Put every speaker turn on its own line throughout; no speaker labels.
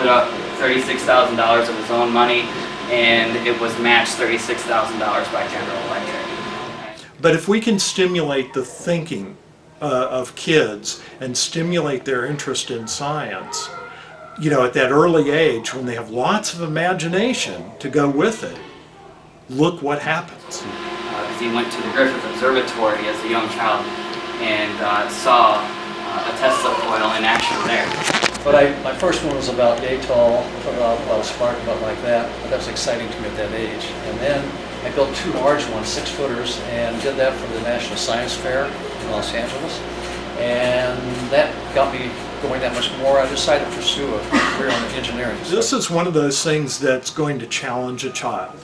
put up $36,000 of his own money, and it was matched $36,000 by General Electric.
But if we can stimulate the thinking of kids and stimulate their interest in science, you know, at that early age when they have lots of imagination to go with it, look what happens.
Because he went to the Griffith Observatory as a young child and saw a Tesla coil in action there.
But my first one was about yay tall, about a spark, about like that. But that was exciting to me at that age. And then I built two large ones, 6-footers, and did that for the National Science Fair in Los Angeles. And that got me going that much more. I decided to pursue a career in engineering.
This is one of those things that's going to challenge a child.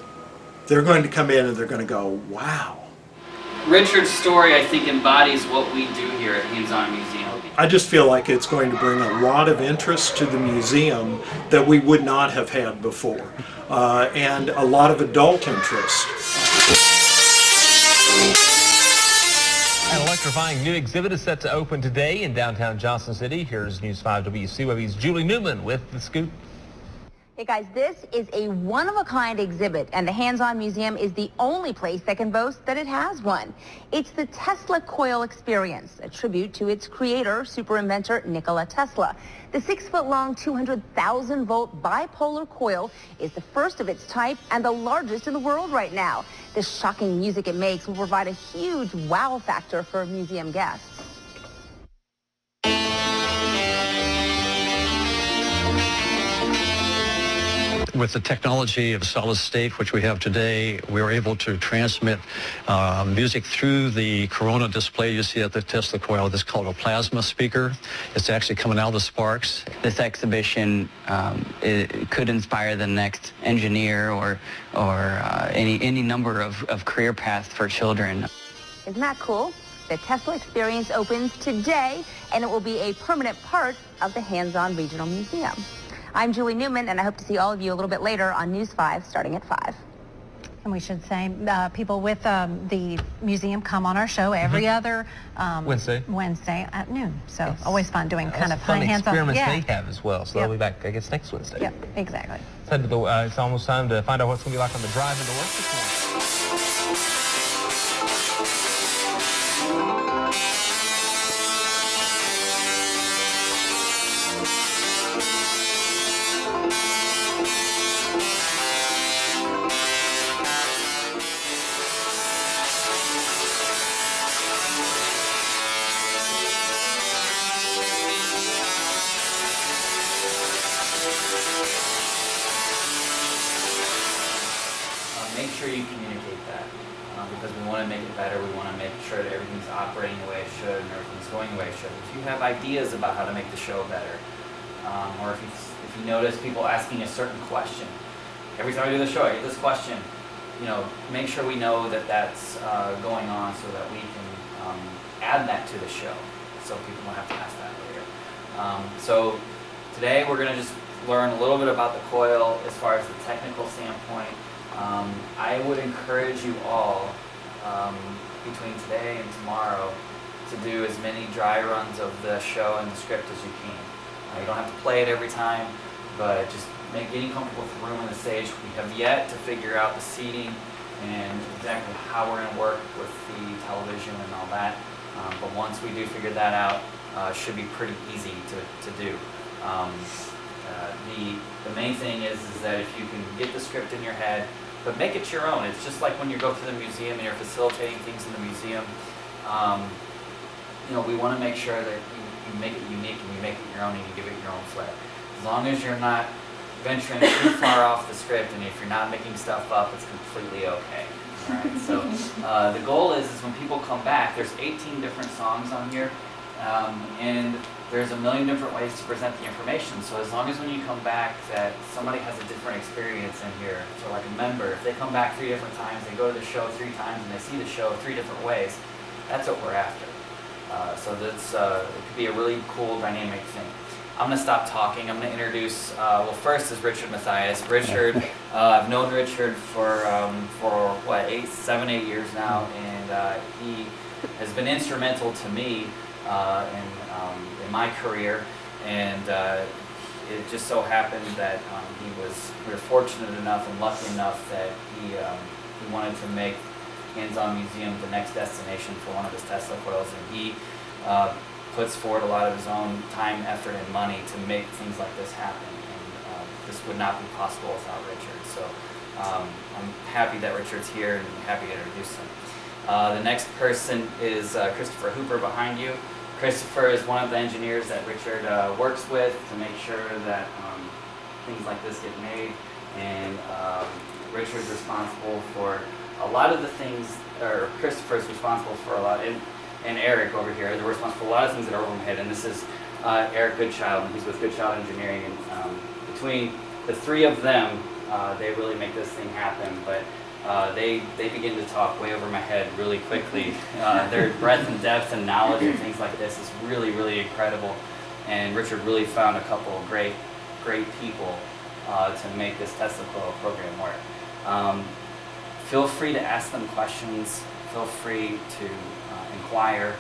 They're going to come in and they're going to go, wow.
Richard's story, I think, embodies what we do here at Hands-On Museum.
I just feel like it's going to bring a lot of interest to the museum that we would not have had before, and a lot of adult interest.
An electrifying new exhibit is set to open today in downtown Johnson City. Here's News 5 WCW's Julie Newman with the scoop.
Hey guys, this is a one-of-a-kind exhibit, and the Hands-On Museum is the only place that can boast that it has one. It's the Tesla Coil Experience, a tribute to its creator, super inventor Nikola Tesla. The 6-foot-long, 200,000-volt bipolar coil is the first of its type and the largest in the world right now. The shocking music it makes will provide a huge wow factor for museum guests.
With the technology of solid state, which we have today, we were able to transmit music through the corona display you see at the Tesla coil. This is called a plasma speaker. It's actually coming out of the sparks.
This exhibition it could inspire the next engineer or any number of career paths for children.
Isn't that cool? The Tesla Experience opens today, and it will be a permanent part of the Hands-On Regional Museum. I'm Julie Newman, and I hope to see all of you a little bit later on News 5 starting at 5.
And we should say people with the museum come on our show every other Wednesday at noon. So it's always fun doing kind of
fun
hands-on
experiments they have as well. So they'll be back, I guess, next Wednesday.
Yep, exactly.
It's almost time to find out what's going to be like on the drive into work this morning.
Make sure you communicate that because we want to make it better. We want to make sure that everything's operating the way it should and everything's going the way it should. If you have ideas about how to make the show better, or if you notice people asking a certain question, every time I do the show I get this question, you know, make sure we know that that's going on so that we can add that to the show so people don't have to ask that later. So today we're going to just learn a little bit about the coil as far as the technical standpoint. I would encourage you all between today and tomorrow to do as many dry runs of the show and the script as you can. You don't have to play it every time, but just getting comfortable with the room and the stage. We have yet to figure out the seating and exactly how we're going to work with the television and all that. But once we do figure that out, it should be pretty easy to do. The main thing is that if you can get the script in your head, but make it your own. It's just like when you go to the museum and you're facilitating things in the museum. You know, we want to make sure that you make it unique and you make it your own and you give it your own flair. As long as you're not venturing too far off the script and if you're not making stuff up, it's completely okay. All right? So the goal is when people come back, there's 18 different songs on here, and there's a million different ways to present the information. So as long as when you come back that somebody has a different experience in here, so like a member, if they come back 3 different times, they go to the show 3 times and they see the show 3 different ways, that's what we're after. So that's, it could be a really cool dynamic thing. I'm going to stop talking. I'm going to introduce, well, first is Richard Mathias. Richard, I've known Richard for what, 7, 8 years now, and he has been instrumental to me in my career, and it just so happened that we were fortunate enough and lucky enough that he wanted to make Hands-On Museum the next destination for one of his Tesla coils, and he puts forward a lot of his own time, effort, and money to make things like this happen. And this would not be possible without Richard. So I'm happy that Richard's here and I'm happy to introduce him. The next person is Christopher Hooper behind you. Christopher is one of the engineers that Richard works with to make sure that things like this get made. And Richard's responsible for a lot of the things, or Christopher's responsible for a lot, and Eric over here, they're responsible for a lot of things that are over my head. And this is Eric Goodchild, and he's with Goodchild Engineering. And between the three of them, they really make this thing happen. But they begin to talk way over my head really quickly. Their breadth and depth and knowledge of things like this is really, really incredible. And Richard really found a couple of great people to make this Tesla Coil program work. Feel free to ask them questions. Feel free to inquire.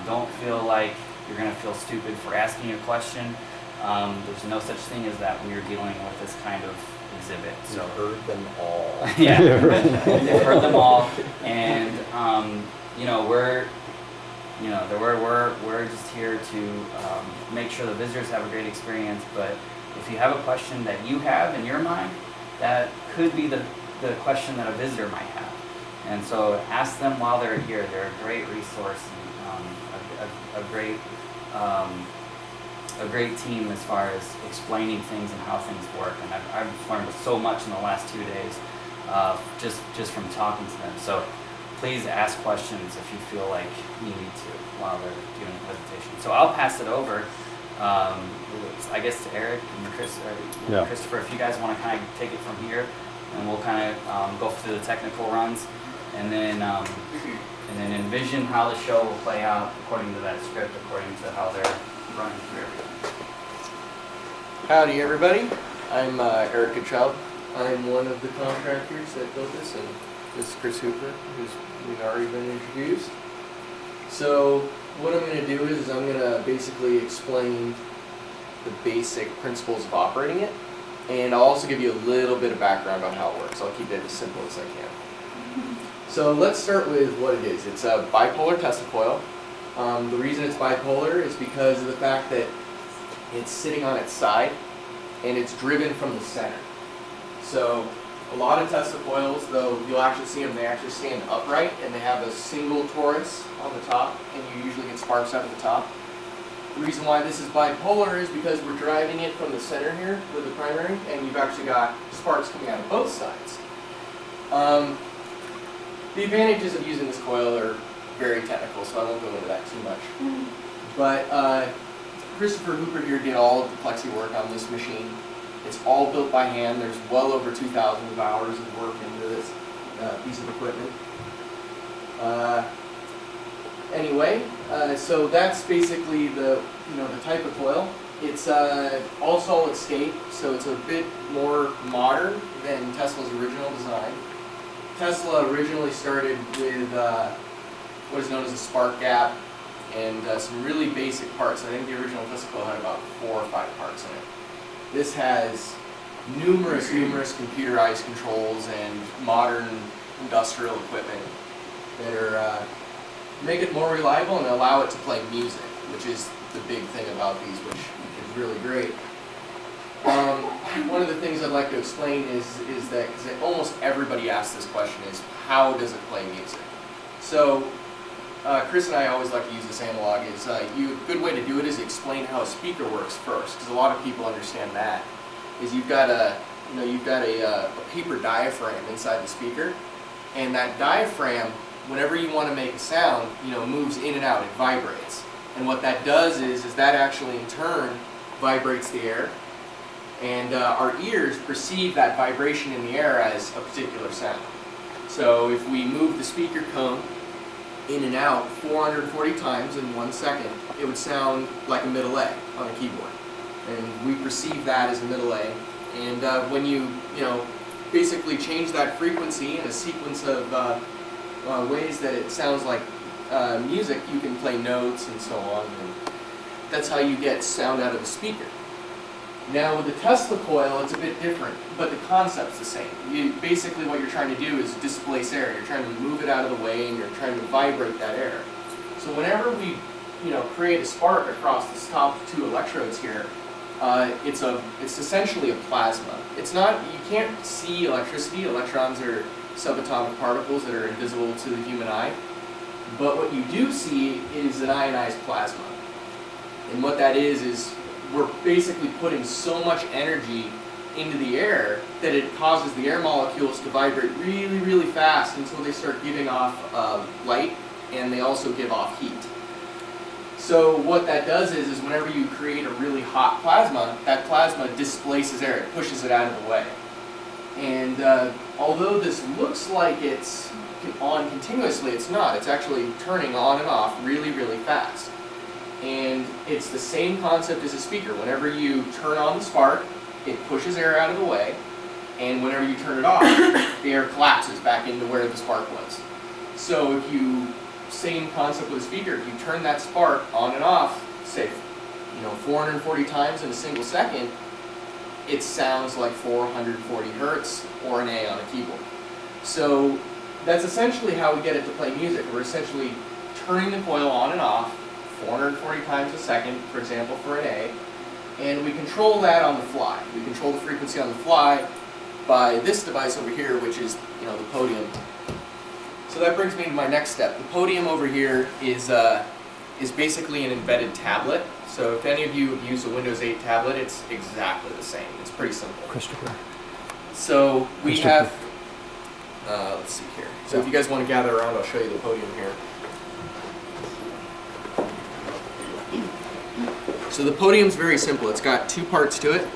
Don't feel like you're going to feel stupid for asking a question. There's no such thing as that when you're dealing with this kind of exhibit. So
you've heard them all.
Yeah, you've heard them all, and we're just here to make sure the visitors have a great experience. But if you have a question that you have in your mind, that could be the question that a visitor might have. And so ask them while they're here. They're a great resource and a great team as far as explaining things and how things work. And I've learned so much in the last 2 days just from talking to them. So please ask questions if you feel like you need to while they're doing the presentation. So I'll pass it over, I guess, to Eric and Christopher, if you guys want to kind of take it from here, and we'll kind of go through the technical runs, and then envision how the show will play out according to that script, according to how they're running through everything.
Howdy everybody, I'm Eric Goodchild. I'm one of the contractors that built this, and this is Chris Hooper, who's already been introduced. So what I'm going to do is I'm going to basically explain the basic principles of operating it, and I'll also give you a little bit of background on how it works. I'll keep it as simple as I can. So let's start with what it is. It's a bipolar Tesla coil. The reason it's bipolar is because of the fact that it's sitting on its side and it's driven from the center. So a lot of Tesla coils, though, you'll actually see them, they actually stand upright and they have a single torus on the top, and you usually get sparks out of the top. The reason why this is bipolar is because we're driving it from the center here with the primary, and you've actually got sparks coming out of both sides. The advantages of using this coil are very technical, so I won't go into that too much. But Christopher Hooper here did all of the plexi work on this machine. It's all built by hand. There's well over 2,000 hours of work into this piece of equipment. So that's basically the type of coil. It's all solid state, so it's a bit more modern than Tesla's original design. Tesla originally started with what is known as a spark gap and some really basic parts. I think the original Tesla coil had about 4 or 5 parts in it. This has numerous computerized controls and modern industrial equipment that are make it more reliable and allow it to play music, which is the big thing about these, which is really great. One of the things I'd like to explain is that, because almost everybody asks this question, is how does it play music? So Chris and I always like to use this analog. Is a good way to do it is explain how a speaker works first, because a lot of people understand that. Is you've got a paper diaphragm inside the speaker, and that diaphragm, whenever you want to make a sound, moves in and out. It vibrates, and what that does is that actually in turn vibrates the air, and our ears perceive that vibration in the air as a particular sound. So if we move the speaker cone in and out 440 times in 1 second, it would sound like a middle A on a keyboard, and we perceive that as a middle A. And when you basically change that frequency in a sequence of ways that it sounds like music, you can play notes and so on, and that's how you get sound out of a speaker. Now with the Tesla coil, it's a bit different, but the concept's the same. Basically what you're trying to do is displace air. You're trying to move it out of the way and you're trying to vibrate that air. So whenever we create a spark across the top 2 electrodes here, it's essentially a plasma. It's not, you can't see electricity. Electrons are subatomic particles that are invisible to the human eye. But what you do see is an ionized plasma. And what that is we're basically putting so much energy into the air that it causes the air molecules to vibrate really, really fast until they start giving off light, and they also give off heat. So what that does is whenever you create a really hot plasma, that plasma displaces air, it pushes it out of the way. And although this looks like it's on continuously, it's not. It's actually turning on and off really, really fast. And it's the same concept as a speaker. Whenever you turn on the spark, it pushes air out of the way, and whenever you turn it off, the air collapses back into where the spark was. So if you, same concept with a speaker, if you turn that spark on and off, say, 440 times in a single second, it sounds like 440 hertz or an A on a keyboard. So that's essentially how we get it to play music. We're essentially turning the coil on and off 440 times a second, for example, for an A, and we control that on the fly. We control the frequency on the fly by this device over here, which is, the podium. So that brings me to my next step. The podium over here is basically an embedded tablet. So if any of you have used a Windows 8 tablet, it's exactly the same. It's pretty simple.
Christopher.
So we have, let's see here. So if you guys want to gather around, I'll show you the podium here. So the podium's very simple. It's got 2 parts to it.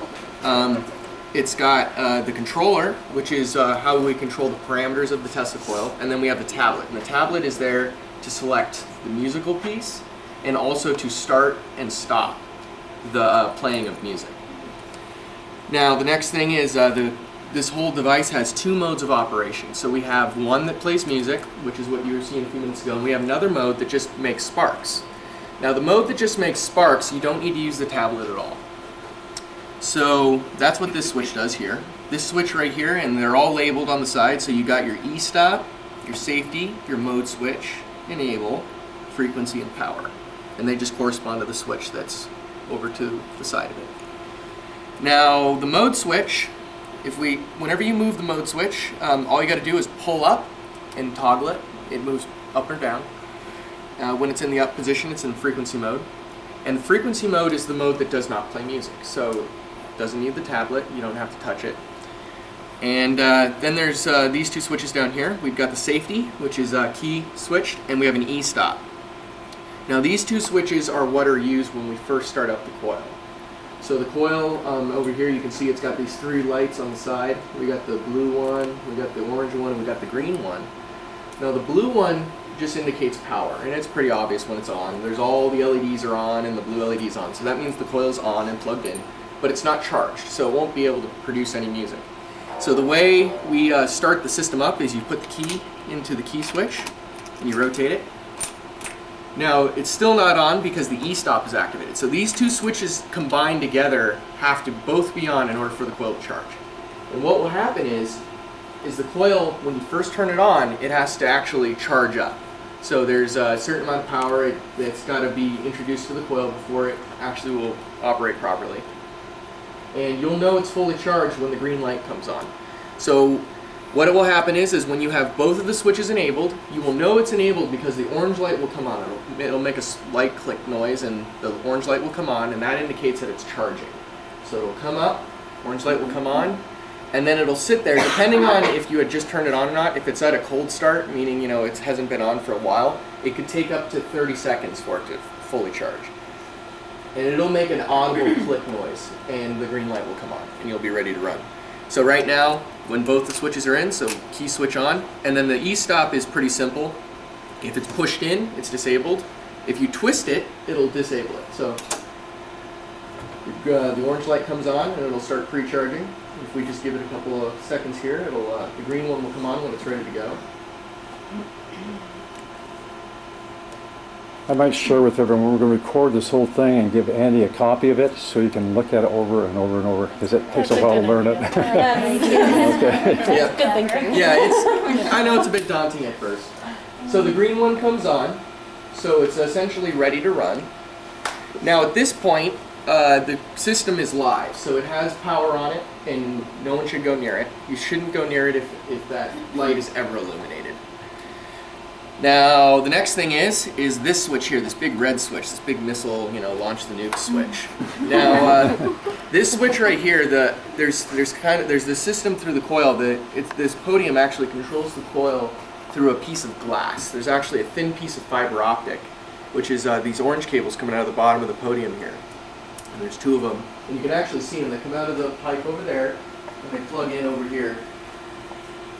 It's got the controller, which is how we control the parameters of the Tesla coil, and then we have the tablet. And the tablet is there to select the musical piece and also to start and stop the playing of music. Now the next thing is this whole device has 2 modes of operation. So we have one that plays music, which is what you were seeing a few minutes ago, and we have another mode that just makes sparks. Now the mode that just makes sparks, you don't need to use the tablet at all. So that's what this switch does here. This switch right here, and they're all labeled on the side, so you got your E-stop, your safety, your mode switch, enable, frequency, and power. And they just correspond to the switch that's over to the side of it. Now the mode switch, whenever you move the mode switch, all you got to do is pull up and toggle it. It moves up or down. When it's in the up position, it's in frequency mode. And the frequency mode is the mode that does not play music. So it doesn't need the tablet, you don't have to touch it. And then there's these 2 switches down here. We've got the safety, which is key switched, and we have an E-stop. Now these 2 switches are what are used when we first start up the coil. So the coil over here, you can see it's got these 3 lights on the side. We got the blue one, we got the orange one, and we got the green one. Now the blue one just indicates power, and it's pretty obvious when it's on. There's all the LEDs are on and the blue LED's on, so that means the coil's on and plugged in, but it's not charged, so it won't be able to produce any music. So the way we start the system up is you put the key into the key switch and you rotate it. Now it's still not on because the E-stop is activated. So these 2 switches combined together have to both be on in order for the coil to charge. And what will happen is the coil, when you first turn it on, it has to actually charge up. So there's a certain amount of power that's got to be introduced to the coil before it actually will operate properly. And you'll know it's fully charged when the green light comes on. So what will happen is when you have both of the switches enabled, you will know it's enabled because the orange light will come on. It'll make a slight click noise and the orange light will come on, and that indicates that it's charging. So it'll come up, orange light will come on, and then it'll sit there depending on if you had just turned it on or not. If it's at a cold start, meaning it hasn't been on for a while, it could take up to 30 seconds for it to fully charge. And it'll make an audible click noise, and the green light will come on, and you'll be ready to run. So right now, when both the switches are in, so key switch on, and then the E-stop is pretty simple. If it's pushed in, it's disabled. If you twist it, it'll disable it. So the orange light comes on, and it'll start pre-charging. If we just give it a couple of seconds here, the green one will come on when it's ready to go.
I might share with everyone, we're going to record this whole thing and give Andy a copy of it so you can look at it over and over and over, because it takes a while to learn it.
Okay. Yeah. Good thinking. Yeah, I know it's a bit daunting at first. So the green one comes on, so it's essentially ready to run. Now at this point, the system is live, so it has power on it, and no one should go near it. You shouldn't go near it if that light is ever illuminated. Now, the next thing is this switch here, this big red switch, this big missile, launch the nuke switch. Now, this switch right here, there's this system through the coil. This podium actually controls the coil through a piece of glass. There's actually a thin piece of fiber optic, which is these orange cables coming out of the bottom of the podium here. And there's two of them, and you can actually see them. They come out of the pipe over there, and they plug in over here.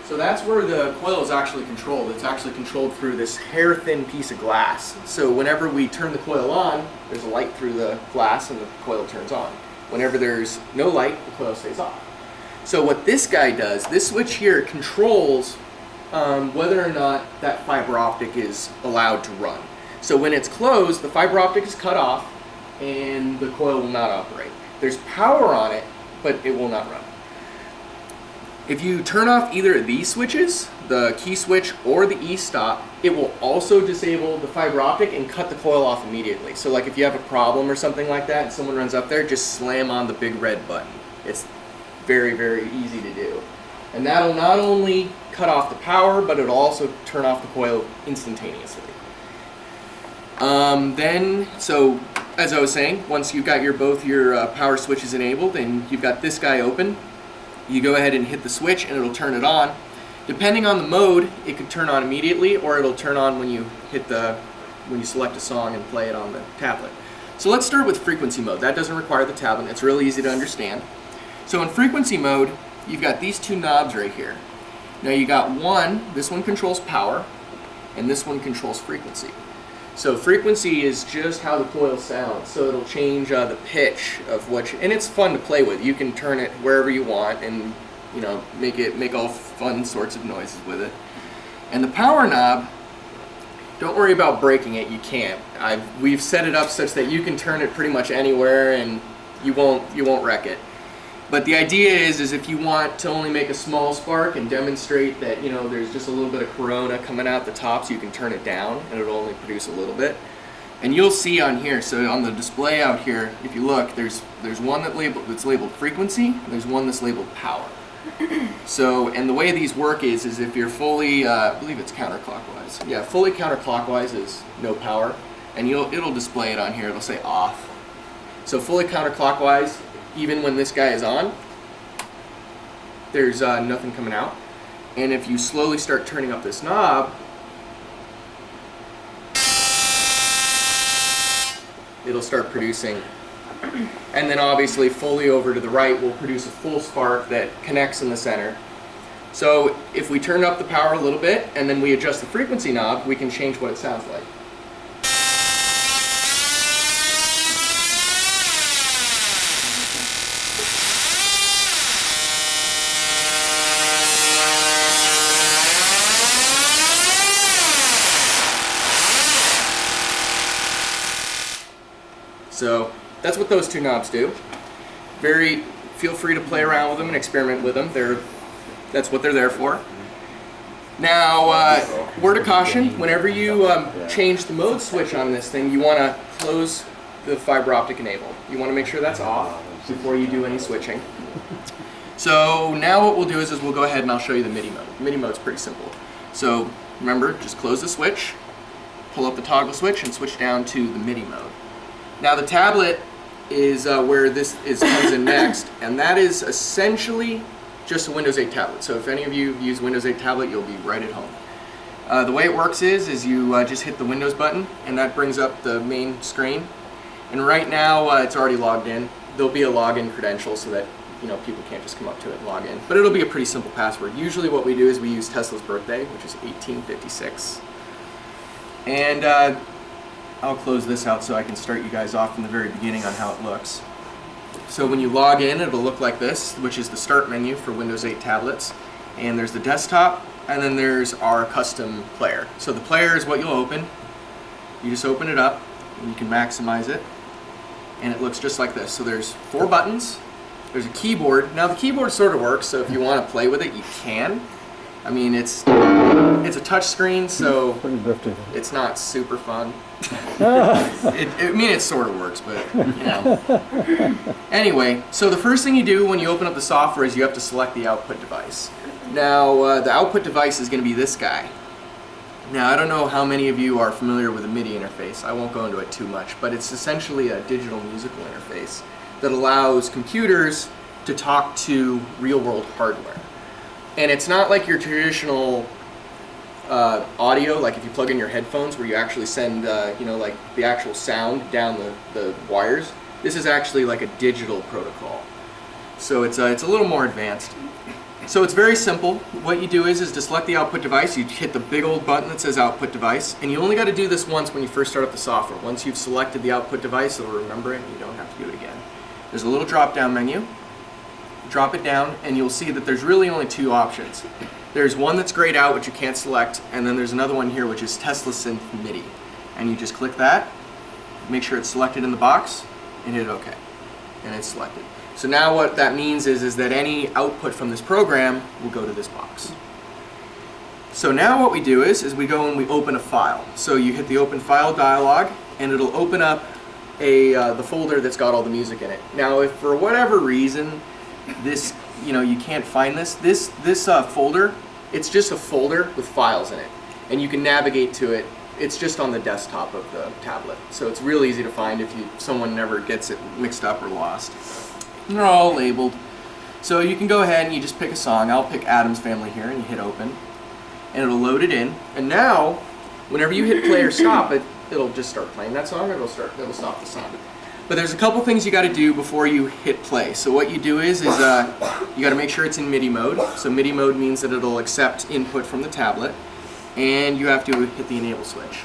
So that's where the coil is actually controlled. It's actually controlled through this hair-thin piece of glass. So whenever we turn the coil on, there's a light through the glass and the coil turns on. Whenever there's no light, the coil stays off. So what this guy does, this switch here controls whether or not that fiber optic is allowed to run. So when it's closed, the fiber optic is cut off and the coil will not operate. There's power on it, but it will not run. If you turn off either of these switches, the key switch or the e-stop, it will also disable the fiber optic and cut the coil off immediately. So like if you have a problem or something like that and someone runs up there, just slam on the big red button. It's very, very easy to do. And that'll not only cut off the power, but it'll also turn off the coil instantaneously. So as I was saying, once you've got both your power switches enabled and you've got this guy open, you go ahead and hit the switch and it'll turn it on. Depending on the mode, it could turn on immediately or it'll turn on when you select a song and play it on the tablet. So let's start with frequency mode. That doesn't require the tablet. It's really easy to understand. So in frequency mode, you've got these two knobs right here. Now you got this one controls power, and this one controls frequency. So frequency is just how the coil sounds. So it'll change the pitch of and it's fun to play with. You can turn it wherever you want and make all fun sorts of noises with it. And the power knob, don't worry about breaking it. You can't. We've set it up such that you can turn it pretty much anywhere and you won't wreck it. But the idea is if you want to only make a small spark and demonstrate that there's just a little bit of corona coming out the top, so you can turn it down and it'll only produce a little bit. And you'll see on here, so on the display out here, if you look, there's one that's labeled frequency, and there's one that's labeled power. So, and the way these work is if you're fully, I believe it's counterclockwise. Yeah, fully counterclockwise is no power, and it'll display it on here. It'll say off. So fully counterclockwise, even when this guy is on, there's nothing coming out. And if you slowly start turning up this knob, it'll start producing. And then obviously fully over to the right will produce a full spark that connects in the center. So if we turn up the power a little bit and then we adjust the frequency knob, we can change what it sounds like. So that's what those two knobs do. Feel free to play around with them and experiment with them. That's what they're there for. Now, word of caution, whenever you change the mode switch on this thing, you want to close the fiber optic enable. You want to make sure that's off before you do any switching. So now what we'll do is we'll go ahead and I'll show you the MIDI mode. The MIDI mode's pretty simple. So remember, just close the switch, pull up the toggle switch, and switch down to the MIDI mode. Now the tablet is where this comes in next, and that is essentially just a Windows 8 tablet. So if any of you use Windows 8 tablet, you'll be right at home. The way it works is you just hit the Windows button, and that brings up the main screen. And right now it's already logged in. There'll be a login credential so that people can't just come up to it and log in. But it'll be a pretty simple password. Usually what we do is we use Tesla's birthday, which is 1856. And I'll close this out so I can start you guys off from the very beginning on how it looks. So when you log in, it'll look like this, which is the start menu for Windows 8 tablets. And there's the desktop, and then there's our custom player. So the player is what you'll open. You just open it up, and you can maximize it, and it looks just like this. So there's 4 buttons, there's a keyboard. Now the keyboard sort of works, so if you want to play with it, you can. I mean, it's a touch screen, so it's not super fun. I mean, it sort of works, but you know. Anyway, so the first thing you do when you open up the software is you have to select the output device. Now, the output device is going to be this guy. Now, I don't know how many of you are familiar with a MIDI interface. I won't go into it too much, but it's essentially a digital musical interface that allows computers to talk to real-world hardware. And it's not like your traditional audio, like if you plug in your headphones where you actually send, you know, like the actual sound down the wires. This is actually like a digital protocol. So it's a little more advanced. So it's very simple. What you do is to select the output device, you hit the big old button that says output device, and you only got to do this once when you first start up the software. Once you've selected the output device, it'll remember it and you don't have to do it again. There's a little drop down menu. Drop it down and you'll see that there's really only 2 options. There's one that's grayed out, which you can't select, and then there's another one here which is Tesla Synth MIDI. And you just click that, make sure it's selected in the box, and hit OK. And it's selected. So now what that means is that any output from this program will go to this box. So now what we do is we go and we open a file. So you hit the open file dialog and it'll open up the folder that's got all the music in it. Now if for whatever reason this, you know, you can't find this folder, it's just a folder with files in it. And you can navigate to it. It's just on the desktop of the tablet. So it's real easy to find if someone never gets it mixed up or lost. They're all labeled. So you can go ahead and you just pick a song. I'll pick Adam's Family here and you hit open. And it'll load it in. And now, whenever you hit play or stop, it'll just start playing that song or it'll stop the song. But there's a couple things you got to do before you hit play. So what you do is you got to make sure it's in MIDI mode. So MIDI mode means that it'll accept input from the tablet. And you have to hit the enable switch.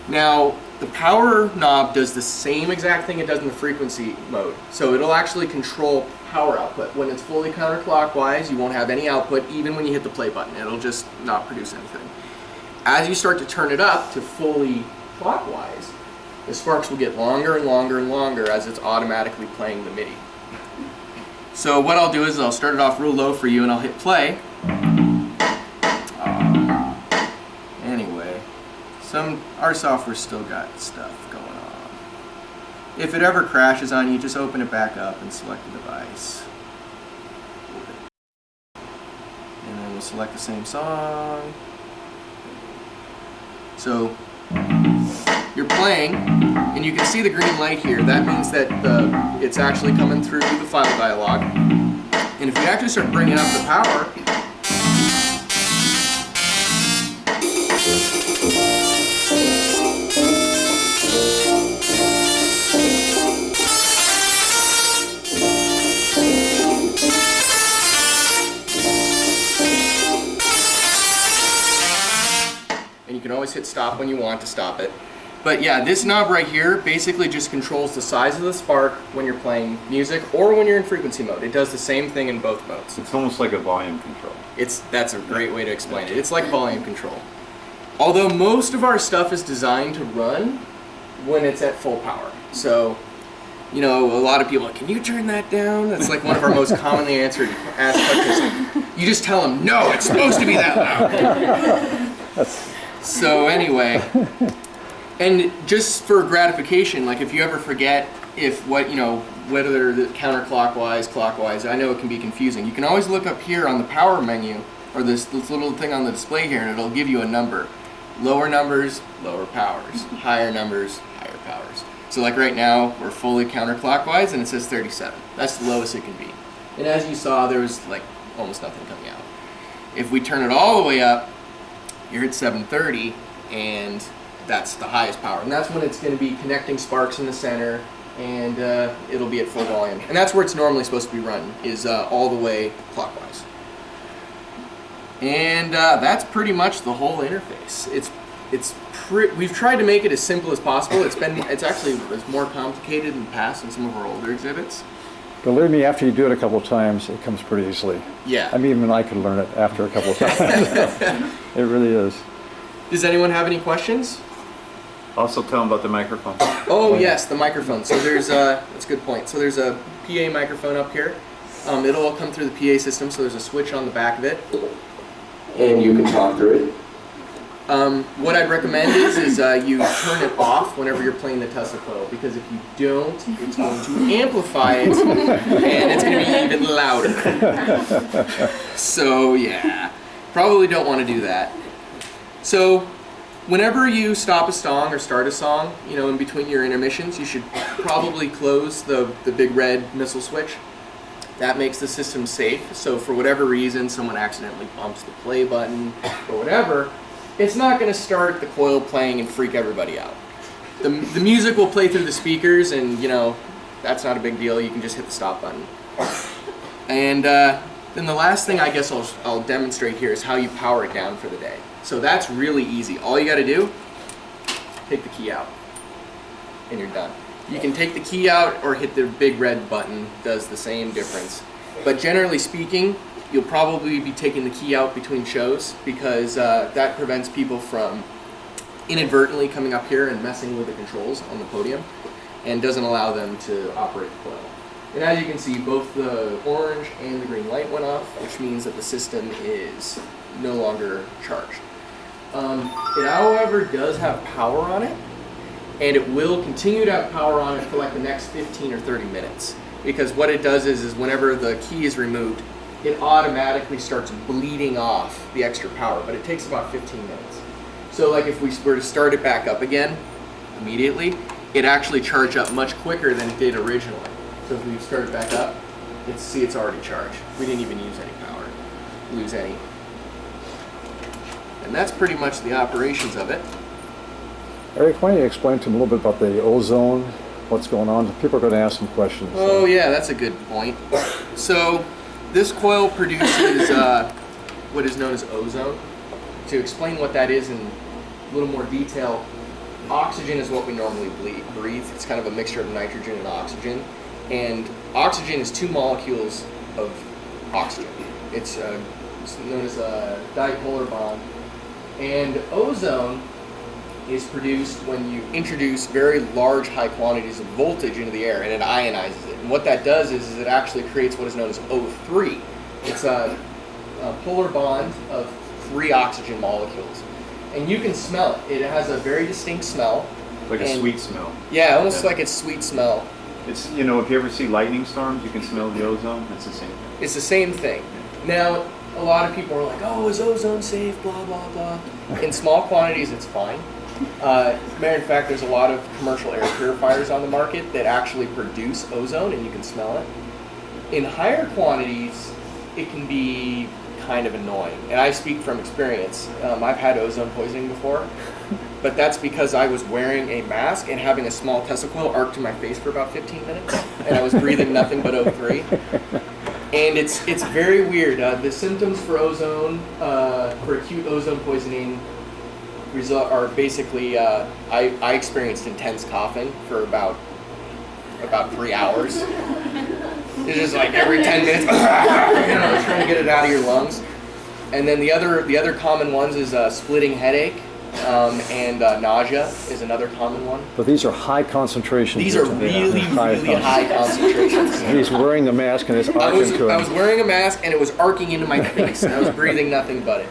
Now, the power knob does the same exact thing it does in the frequency mode. So it'll actually control power output. When it's fully counterclockwise, you won't have any output even when you hit the play button. It'll just not produce anything. As you start to turn it up to fully clockwise, the sparks will get longer and longer and longer as it's automatically playing the MIDI. So what I'll do is I'll start it off real low for you and I'll hit play. Anyway, our software's still got stuff going on. If it ever crashes on you, just open it back up and select the device. And then we'll select the same song. So you're playing, and you can see the green light here. That means that it's actually coming through the file dialog. And if you actually start bringing up the power, and you can always hit stop when you want to stop it. But yeah, this knob right here basically just controls the size of the spark when you're playing music or when you're in frequency mode. It does the same thing in both modes.
It's almost like a volume control.
That's a great way to explain it. It's like volume control. Although most of our stuff is designed to run when it's at full power. So, you know, a lot of people are like, can you turn that down? That's like one of our most commonly asked questions. You just tell them, no, it's supposed to be that loud. So anyway, and just for gratification, like if you ever forget whether the counterclockwise, clockwise, I know it can be confusing. You can always look up here on the power menu, or this little thing on the display here, and it'll give you a number. Lower numbers, lower powers. Higher numbers, higher powers. So like right now, we're fully counterclockwise, and it says 37. That's the lowest it can be. And as you saw, there was like almost nothing coming out. If we turn it all the way up, you're at 730, and that's the highest power. And that's when it's going to be connecting sparks in the center, and it'll be at full volume. And that's where it's normally supposed to be run, is all the way clockwise. And that's pretty much the whole interface. We've tried to make it as simple as possible. It's actually more complicated in the past than some of our older exhibits.
Believe me, after you do it a couple of times, it comes pretty easily.
Yeah.
I mean, even I could learn it after a couple of times. It really is.
Does anyone have any questions?
Also tell them about the microphone.
Oh yes, the microphone. So there's that's a good point. So there's a PA microphone up here. It'll all come through the PA system, so there's a switch on the back of it, and you can talk through it. What I'd recommend is you turn it off whenever you're playing the Tesla coil, because if you don't, it's going to amplify it, and it's going to be even louder. So yeah, probably don't want to do that. So whenever you stop a song or start a song, you know, in between your intermissions, you should probably close the big red missile switch. That makes the system safe. So for whatever reason, someone accidentally bumps the play button or whatever, it's not going to start the coil playing and freak everybody out. The music will play through the speakers, and you know, that's not a big deal. You can just hit the stop button. And then the last thing I guess I'll demonstrate here is how you power it down for the day. So that's really easy. All you got to do, take the key out, and you're done. You can take the key out or hit the big red button, does the same difference. But generally speaking, you'll probably be taking the key out between shows, because that prevents people from inadvertently coming up here and messing with the controls on the podium, and doesn't allow them to operate the coil. And as you can see, both the orange and the green light went off, which means that the system is no longer charged. It, however, does have power on it, and it will continue to have power on it for like the next 15 or 30 minutes. Because what it does is whenever the key is removed, it automatically starts bleeding off the extra power, but it takes about 15 minutes. So like if we were to start it back up again immediately, it actually charged up much quicker than it did originally. So if we start it back up, it's already charged. We didn't even use any power, lose any. And that's pretty much the operations of it.
Eric, why don't you explain to them a little bit about the ozone, what's going on? People are going to ask some questions.
Oh yeah, that's a good point. So this coil produces what is known as ozone. To explain what that is in a little more detail, oxygen is what we normally breathe. It's kind of a mixture of nitrogen and oxygen. And oxygen is 2 molecules of oxygen. It's known as a dipolar bond. And ozone is produced when you introduce very large high quantities of voltage into the air, and it ionizes it. And what that does is it actually creates what is known as O3. It's a polar bond of 3 oxygen molecules. And you can smell it. It has a very distinct smell.
Like a sweet smell.
Yeah, almost like a sweet smell.
It's, you know, if you ever see lightning storms, you can smell the ozone. It's the same thing.
It's the same thing. Now, a lot of people are like, oh, is ozone safe, blah, blah, blah. In small quantities, it's fine. Matter of fact, there's a lot of commercial air purifiers on the market that actually produce ozone, and you can smell it. In higher quantities, it can be kind of annoying. And I speak from experience. I've had ozone poisoning before, but that's because I was wearing a mask and having a small Tesla coil arc to my face for about 15 minutes, and I was breathing nothing but O3. And it's very weird. The symptoms for ozone, for acute ozone poisoning, are basically, I experienced intense coughing for about 3 hours. It's just like every 10 minutes, trying to get it out of your lungs. And then the other common ones is splitting headache, and nausea is another common one.
But these are high concentrations.
These are really high concentrations.
He's wearing the mask and it's arcing to him.
I was wearing a mask and it was arcing into my face, and I was breathing nothing but it.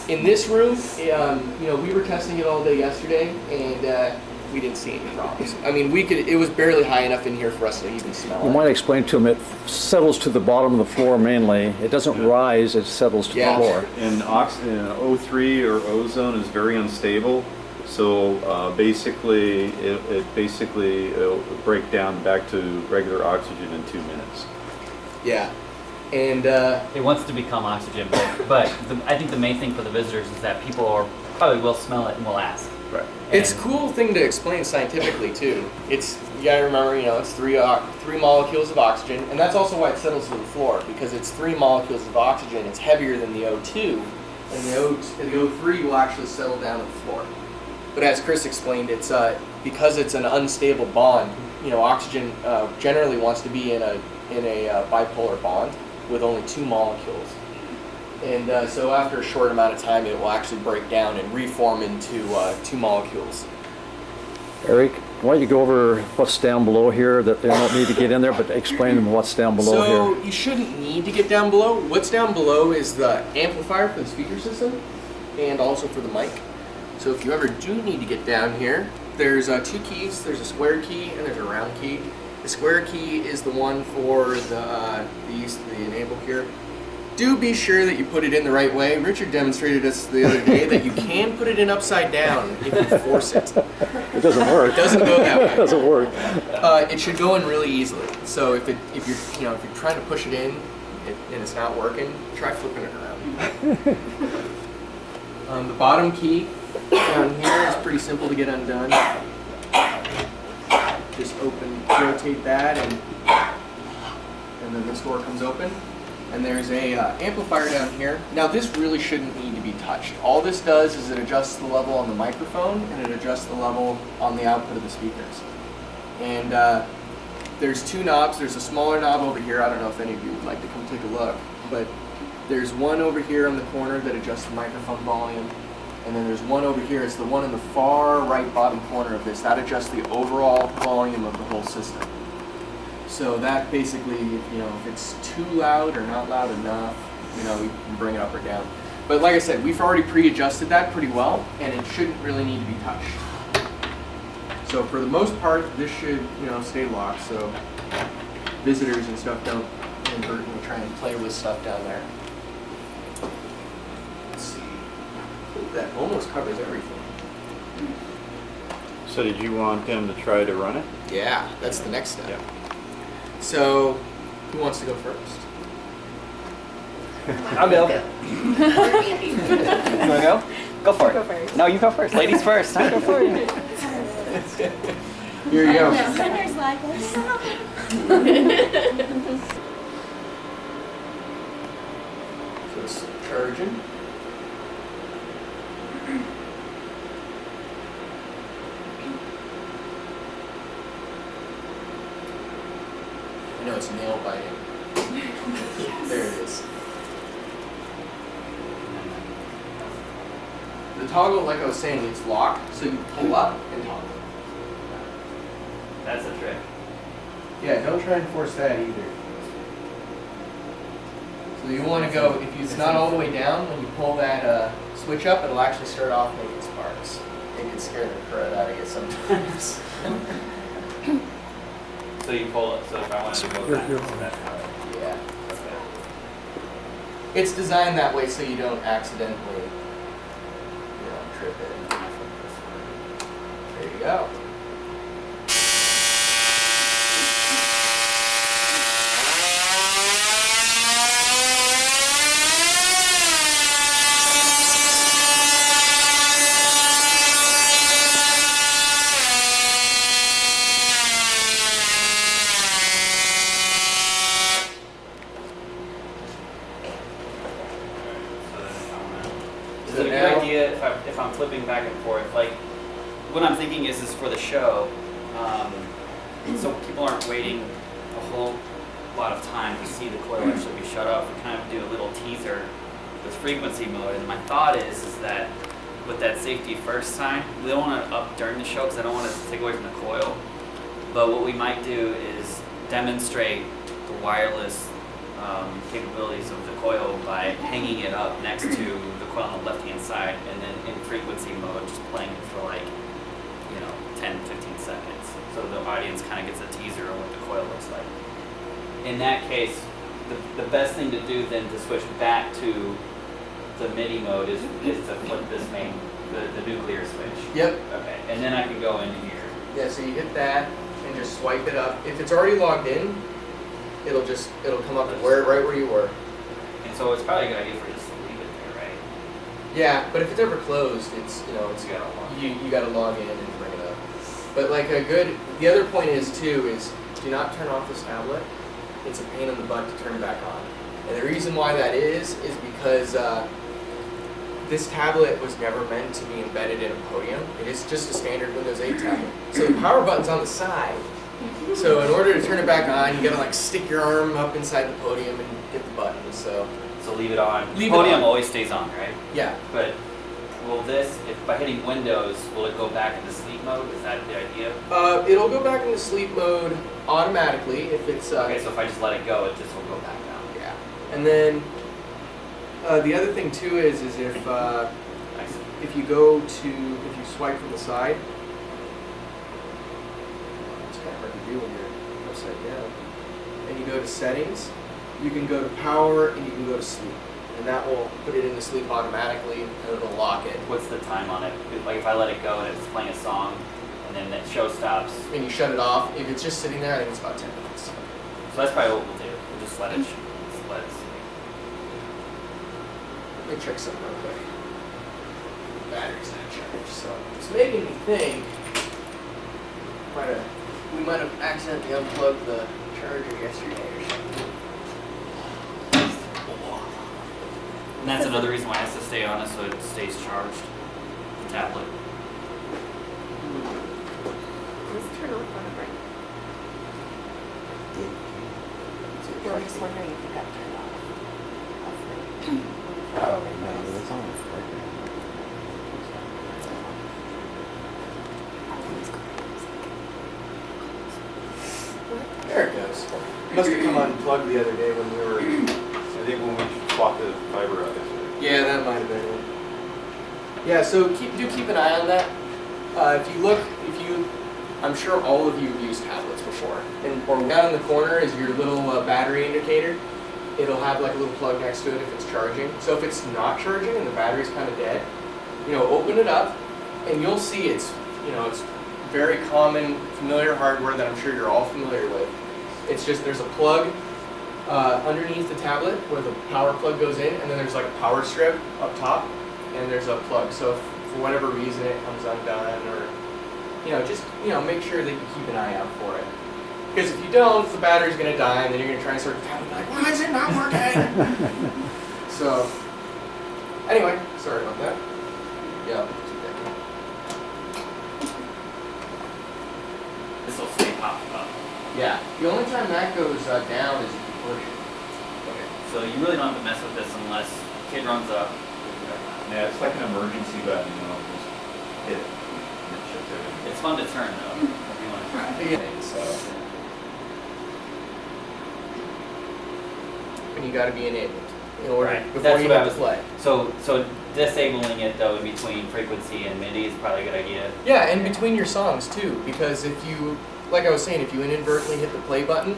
In this room, we were testing it all day yesterday, and we didn't see any problems. I mean, it was barely high enough in here for us to even smell it.
You might explain to him it settles to the bottom of the floor mainly. It doesn't rise, it settles to the floor.
And O3 or ozone is very unstable. So basically, it'll break down back to regular oxygen in 2 minutes.
Yeah. And
it wants to become oxygen, but I think the main thing for the visitors is that people probably will smell it and will ask.
Right.
It's a cool thing to explain scientifically too. You gotta remember, it's 3 molecules of oxygen, and that's also why it settles to the floor, because it's 3 molecules of oxygen. It's heavier than the O2, and the O3 will actually settle down to the floor. But as Chris explained, it's because it's an unstable bond. Oxygen generally wants to be in a bipolar bond with only 2 molecules. And so after a short amount of time, it will actually break down and reform into 2 molecules.
Eric, why don't you go over what's down below here, that they don't need to get in there, but explain them what's down below
So
here.
you shouldn't need to get down below. What's down below is the amplifier for the speaker system and also for the mic. So if you ever do need to get down here, there's two keys. There's a square key and there's a round key. The square key is the one for the enable here. Do be sure that you put it in the right way. Richard demonstrated us the other day that you can put it in upside down if you force it.
It doesn't work.
It doesn't go that way.
It doesn't work.
It should go in really easily. So if you're trying to push it in and it's not working, try flipping it around. The bottom key down here is pretty simple to get undone. Just rotate that, and then this door comes open. And there's a amplifier down here. Now this really shouldn't need to be touched. All this does is it adjusts the level on the microphone and it adjusts the level on the output of the speakers. And there's two knobs. There's a smaller knob over here. I don't know if any of you would like to come take a look, but there's one over here in the corner that adjusts the microphone volume. And then there's one over here. It's the one in the far right bottom corner of this. That adjusts the overall volume of the whole system. So that basically, if it's too loud or not loud enough, you can bring it up or down. But like I said, we've already pre-adjusted that pretty well, and it shouldn't really need to be touched. So for the most part, this should, stay locked, so visitors and stuff don't inadvertently try and play with stuff down there. Let's see. That almost covers everything.
So did you want him to try to run it?
Yeah, that's the next step.
Yeah.
So, who wants to go first?
I'll go. You want to go? Go for it.
Go first.
No, you go first. Ladies first.
Go for it.
Here you go.
Sinners like us.
So it's charging. I know it's nail biting. There it is. The toggle, like I was saying, it's locked, so you pull up and toggle.
That's a trick.
Yeah, don't try and force that either. So you want to go, if it's not all the way down, when you pull that switch up, it'll actually start off making sparks. It can scare the crud out of you sometimes.
So you pull it, so if I wanted to go back, that's how it,
Yeah. It's designed that way so you don't accidentally, trip it. There you go.
Is it a good idea if I'm flipping back and forth? Like, what I'm thinking is for the show, so people aren't waiting a whole lot of time to see the coil actually be shut off. We kind of do a little teaser with frequency mode, and my thought is that with that safety first sign, we don't want to up during the show because I don't want to take away from the coil. But what we might do is demonstrate the wireless capabilities of the coil by hanging it up next to the coil on the left-hand side, and then in frequency mode, just playing it for 10, 15 seconds. So the audience kind of gets a teaser of what the coil looks like. In that case, the best thing to do then to switch back to the MIDI mode is to flip this the nuclear switch.
Yep.
Okay, and then I can go into here.
Yeah, so you hit that and just swipe it up. If it's already logged in, it'll come up right where you were.
And so it's probably a good idea for just to leave it there, right?
Yeah, but if it's ever closed, you gotta log in and bring it up. But the other point is do not turn off this tablet. It's a pain in the butt to turn back on. And the reason why that is because this tablet was never meant to be embedded in a podium. It is just a standard Windows 8 tablet. So the power button's on the side. So in order to turn it back on, you gotta stick your arm up inside the podium and hit the button. So
leave it on.
Leave
Podium
it on.
Always stays on, right?
Yeah.
But will this, if by hitting Windows, will it go back into sleep mode? Is that the idea?
It'll go back into sleep mode automatically if it's...
okay, so if I just let it go, it just will go back down.
Yeah. And then the other thing too is if you go to, if you swipe from the side, it's kind of hard to do when you're upside down, and you go to settings, you can go to power and you can go to sleep. And that will put it into sleep automatically, and it'll lock it.
What's the time on it? Like if I let it go and it's playing a song, and then the show stops.
And you shut it off. If it's just sitting there, I think it's about 10 minutes.
So that's probably what we'll do. We'll just let it sleep.
Let me check something real quick. Battery's not charged, so it's making me think we might have accidentally unplugged the charger yesterday or something.
And that's another reason why it has to stay on it so it stays charged. The tablet.
Let's turn off on it right. We're just wondering if it got turned off.
Oh, no, it's on right
There it goes. Must have come unplugged the other day when we were...
I think when we swapped the fiber out yesterday.
Yeah, that might have been it. Yeah, so do keep an eye on that. I'm sure all of you have used tablets before. Or down in the corner is your little battery indicator. It'll have like a little plug next to it if it's charging. So if it's not charging and the battery's kind of dead, open it up and you'll see it's very common, familiar hardware that I'm sure you're all familiar with. It's just there's a plug underneath the tablet where the power plug goes in, and then there's like a power strip up top, and there's a plug. So if for whatever reason it comes undone, or just make sure that you keep an eye out for it. Because if you don't, the battery's going to die, and then you're going to try and start the tablet, like, why is it not working? So anyway, sorry about that. Yeah.
This will stay popped up.
Yeah. The only time that goes down is if you push it.
Okay. So you really don't have to mess with this unless kid runs up.
Yeah, it's like an emergency button, just hit it. And it shuts everything.
It's fun to turn though, if you want to try it.
So. And you got to be enabled in order before you have to play.
So disabling it though in between frequency and MIDI is probably a good idea.
Yeah, and between your songs too, because if you, like I was saying, if you inadvertently hit the play button,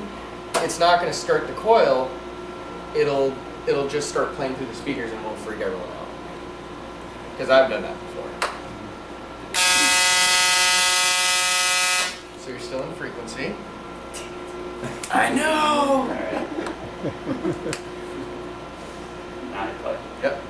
it's not going to start the coil. It'll just start playing through the speakers and won't freak everyone out. Because I've done that before. So you're still in frequency. I know.
All right. Now you play.
Yep.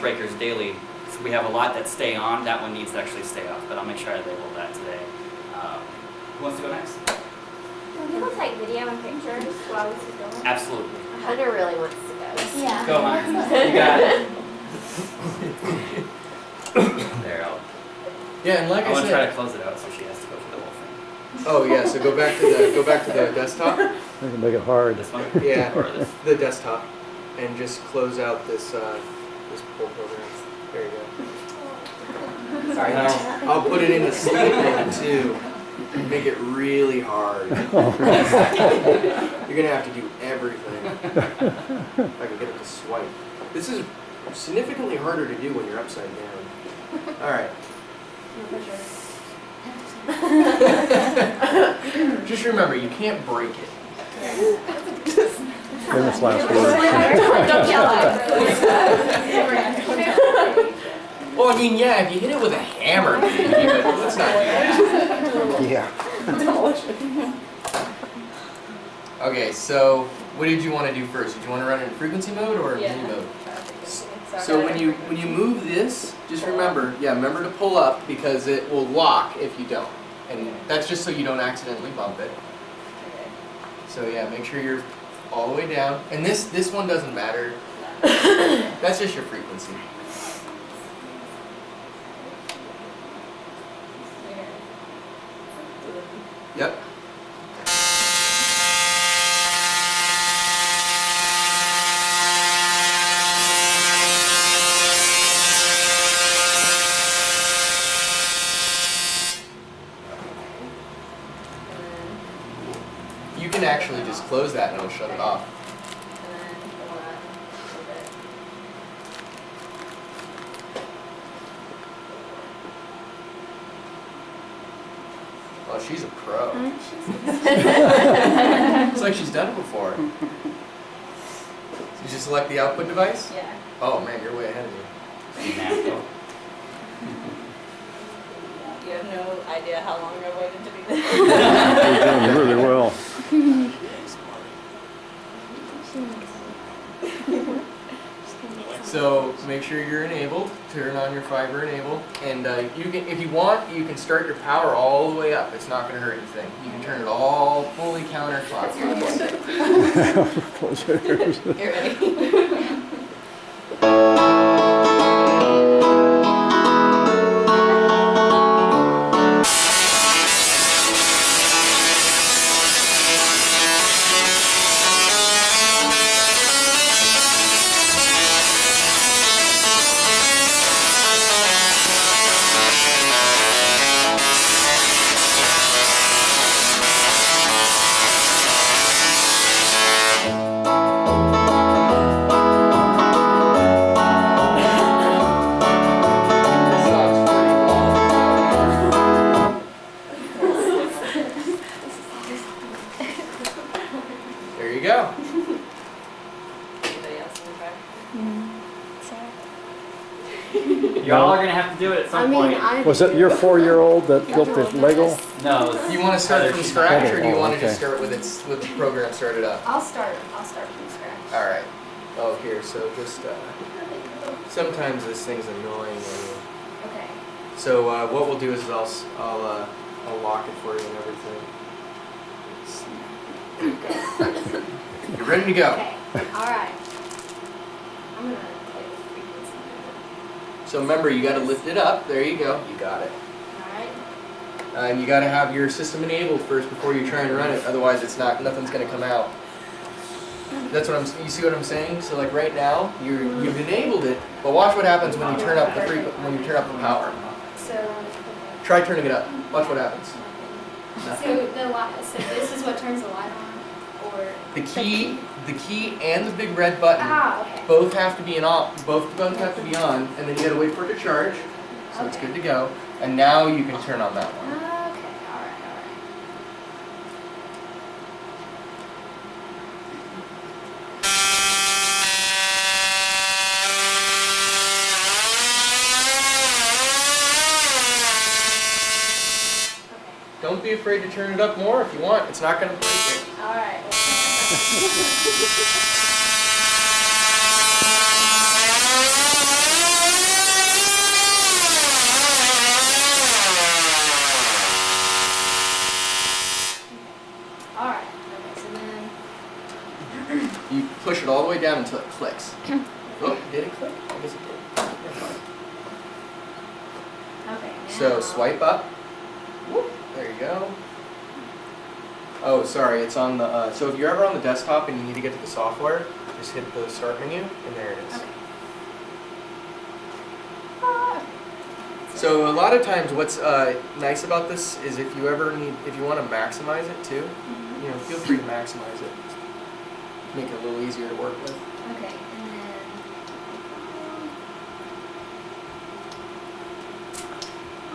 breakers daily. So we have a lot that stay on. That one needs to actually stay off, but I'll make sure I label that today. Who wants to go next?
Can people take video and pictures while this is going?
Absolutely.
Hunter really wants to go.
Yeah.
Go, Hunter. You got it. There,
Yeah, and like
I
I
want to try
said.
to close it out so she has to go for the whole thing.
Oh yeah, so go back to the desktop.
They can make it hard.
This one?
Yeah,
Or this?
the desktop, and just close out this this whole program. There you go.
Sorry.
And I'll put it in the sleep mode too. Make it really hard. You're gonna have to do everything. If I can get it to swipe. This is significantly harder to do when you're upside down. All right. Just remember, you can't break it.
Famous last word.
Don't yell at
Well, I mean, yeah, if you hit it with a hammer, maybe, but let's not do that.
Yeah.
Okay, so what did you want to do first? Did you want to run it in frequency mode or MIDI mode? So when you move this, just remember to pull up because it will lock if you don't. And that's just so you don't accidentally bump it. So yeah, make sure you're all the way down. And this one doesn't matter. That's just your frequency. Yep. You can actually just close that and it'll shut it off. Oh, she's a pro. It's like she's done it before. Did you select the output device?
Yeah.
Oh man, you're way ahead of me.
You have no idea how long I waited to do this.
You're doing really well.
So make sure you're enabled. Turn on your fiber enable, and you can, if you want, you can start your power all the way up. It's not going to hurt anything. You can turn it all fully counterclockwise.
Get ready.
There you go.
Anybody else want to try?
You all are going to have to do it at some point.
Was it your 4-year-old that built the Lego?
No.
Do you want to start from scratch, or do you want to
Okay.
just start with the program started up?
I'll start from scratch.
All right. Oh, here. So just sometimes this thing's annoying.
Okay.
So what we'll do is I'll lock it for you and everything. You're ready to go.
Okay. All right. I'm gonna play with frequency.
So remember, you got to lift it up. There you go. You got it.
All right.
And you got to have your system enabled first before you try and run it. Otherwise, nothing's going to come out. That's what you see what I'm saying? So like right now, you've enabled it, but watch what happens when you turn up the power.
So.
Try turning it up. Watch what happens.
So the light. So this is what turns the light on, or.
The key and the big red button
Okay.
both have to be both have to be on, and then you got to wait for it to charge. So it's good to go. And now you can turn on that one.
Okay. All right.
Don't be afraid to turn it up more if you want. It's not going to break it.
All right.
it all the way down until it clicks. Oh, did it click? I guess it did.
Okay.
So swipe up. Whoop, there you go. Oh, sorry, it's on the, so if you're ever on the desktop and you need to get to the software, just hit the start menu, and there it is.
Okay.
So a lot of times what's nice about this is if you want to maximize it too, you know, feel free to maximize it. Make it a little easier to work with.
Okay, and then.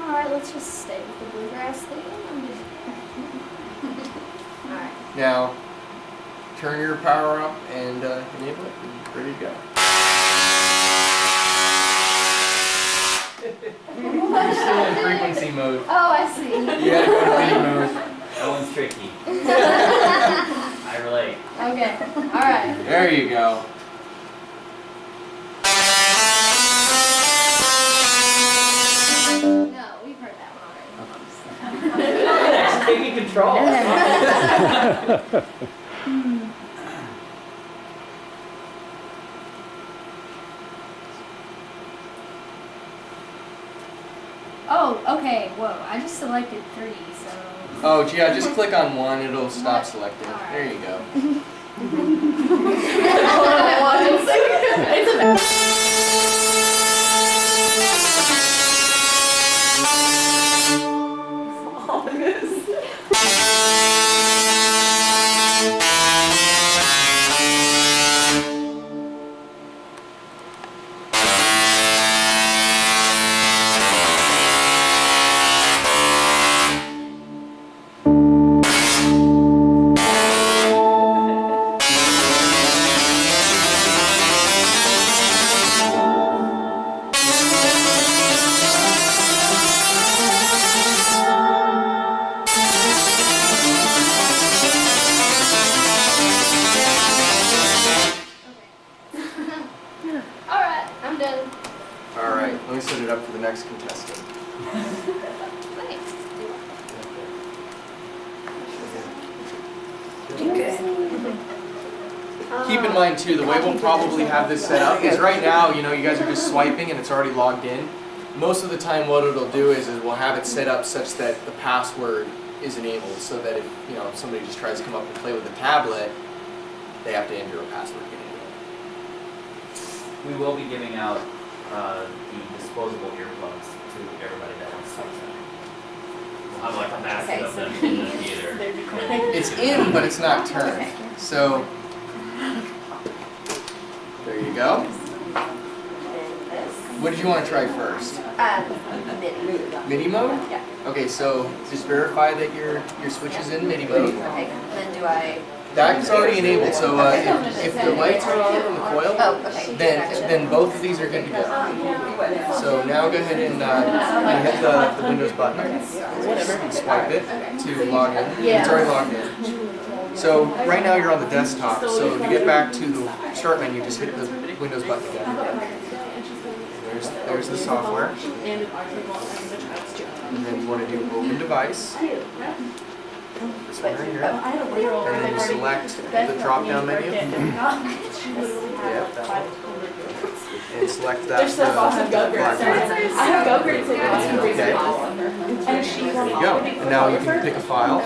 Alright, let's just stay with the bluegrass theme. Alright.
Now, turn your power up and enable it, and ready to go. You're still in frequency mode.
Oh, I see.
You gotta go to mini mode.
That one's tricky. I relate.
Okay, alright.
There you go.
No, we've heard that one already.
She's taking control.
Oh, okay, whoa, I just selected 3, so.
Oh, yeah, just click on one, it'll stop selecting. There you go.
Alright, I'm done.
Alright, let me set it up for the next contestant.
Thanks.
Keep in mind too, the way we'll probably have this set up is right now, you know, you guys are just swiping and it's already logged in. Most of the time what it'll do is we'll have it set up such that the password is enabled so that if, you know, if somebody just tries to come up and play with the tablet, they have to enter a password to get into it.
We will be giving out the disposable earplugs to everybody that wants to use them. We'll have like a basket of them in the theater.
It's in, but it's not turned. So, there you go. What did you want to try first? MIDI mode?
Yeah.
Okay, so just verify that your switch is in MIDI mode.
Okay, and then do I?
That's already enabled, so if the lights are on the coil, then both of these are good to go. So now go ahead and hit the Windows button, and swipe it to log in. It's already logged in. So right now you're on the desktop, so to get back to the start menu, just hit the Windows button again. There's the software. And then you want to do Open Device. This one right here. And then you select the drop-down menu. Yep, that one. And select that.
I have Go-Grid.
There you go. And now you can pick a file.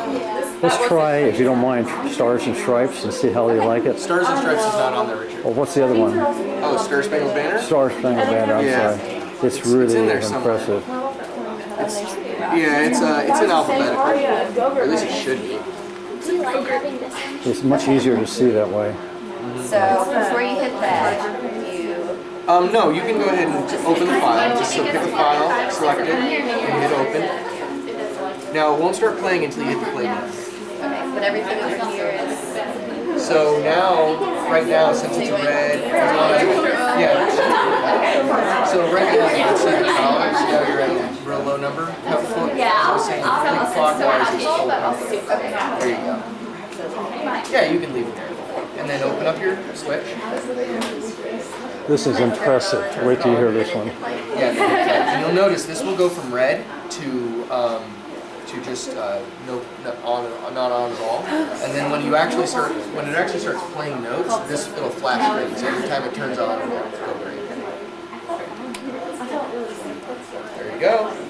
Let's try, if you don't mind, Stars and Stripes and see how you like it.
Stars and Stripes is not on there, Richard.
Well, what's the other one?
Oh, Star Spangled Banner?
Star Spangled Banner, I'm sorry. It's really
in there somewhere.
impressive.
It's in alphabetical. Or at least it should be.
Do you like having this one?
It's much easier to see that way.
So before you hit that,
No, you can go ahead and open the file. Just pick a file, select it, and hit open. Now it won't start playing until you hit the play button.
okay, but everything over here is.
So now, right now, since it's red, yeah. So right now, you can see the color. See how you're at a real low number?
Yeah,
So click clockwise is full power.
Okay.
There you go. Yeah, you can leave it there. And then open up your switch.
This is impressive. Wait till you hear this one.
Yeah, and you'll notice this will go from red to to just no on, not on at all. And then when it actually starts playing notes, it'll flash green. So every time it turns on, it'll go green. There you go.